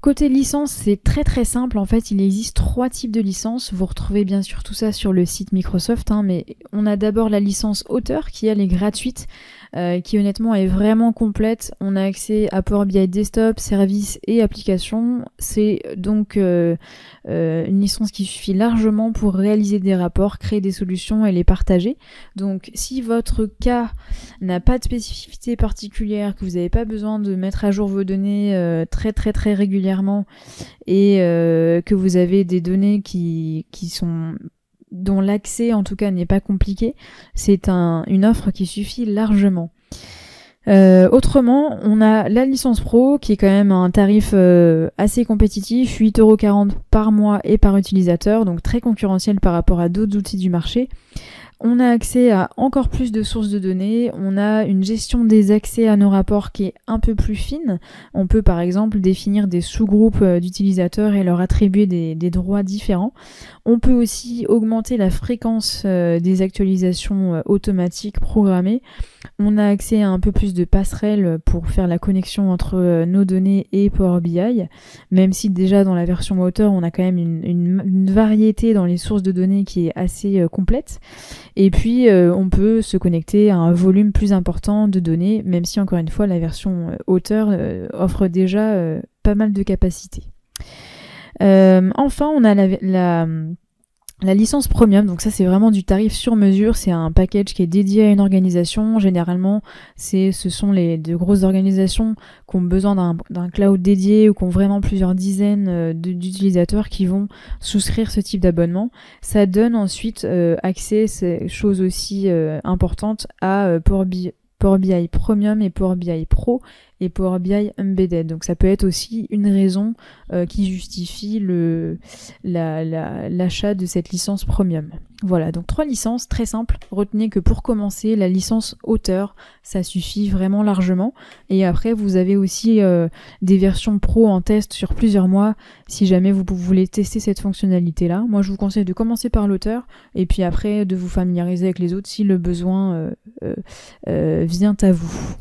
côté licence, c'est très très simple. En fait, il existe 3 types de licences. Vous retrouvez bien sûr tout ça sur le site Microsoft, mais on a d'abord la licence auteur qui elle est gratuite, qui honnêtement est vraiment complète. On a accès à Power BI Desktop, services et applications. C'est donc une licence qui suffit largement pour réaliser des rapports, créer des solutions et les partager. Donc si votre cas n'a pas de spécificité particulière, que vous n'avez pas besoin de mettre à jour vos données très très très régulièrement et que vous avez des données qui sont dont l'accès en tout cas n'est pas compliqué, c'est une offre qui suffit largement. Autrement, on a la licence pro qui est quand même un tarif assez compétitif, 8,40€ par mois et par utilisateur, donc très concurrentiel par rapport à d'autres outils du marché. On a accès à encore plus de sources de données, on a une gestion des accès à nos rapports qui est un peu plus fine. On peut par exemple définir des sous-groupes d'utilisateurs et leur attribuer des droits différents. On peut aussi augmenter la fréquence des actualisations automatiques programmées. On a accès à un peu plus de passerelles pour faire la connexion entre nos données et Power BI, même si déjà dans la version auteur, on a quand même une variété dans les sources de données qui est assez complète. Et puis, on peut se connecter à un volume plus important de données, même si encore une fois, la version auteur offre déjà pas mal de capacités. Enfin, on a la licence premium, donc ça c'est vraiment du tarif sur mesure, c'est un package qui est dédié à une organisation. Généralement, ce sont de grosses organisations qui ont besoin d'un cloud dédié ou qui ont vraiment plusieurs dizaines d'utilisateurs qui vont souscrire ce type d'abonnement. Ça donne ensuite accès, c'est chose aussi importante, à Power BI Premium et Power BI Pro et Power BI Embedded. Donc ça peut être aussi une raison qui justifie l'achat de cette licence Premium. Voilà, donc 3 licences très simples. Retenez que pour commencer, la licence auteur, ça suffit vraiment largement. Et après, vous avez aussi des versions pro en test sur plusieurs mois si jamais vous voulez tester cette fonctionnalité-là. Moi, je vous conseille de commencer par l'auteur et puis après de vous familiariser avec les autres si le besoin vient à vous.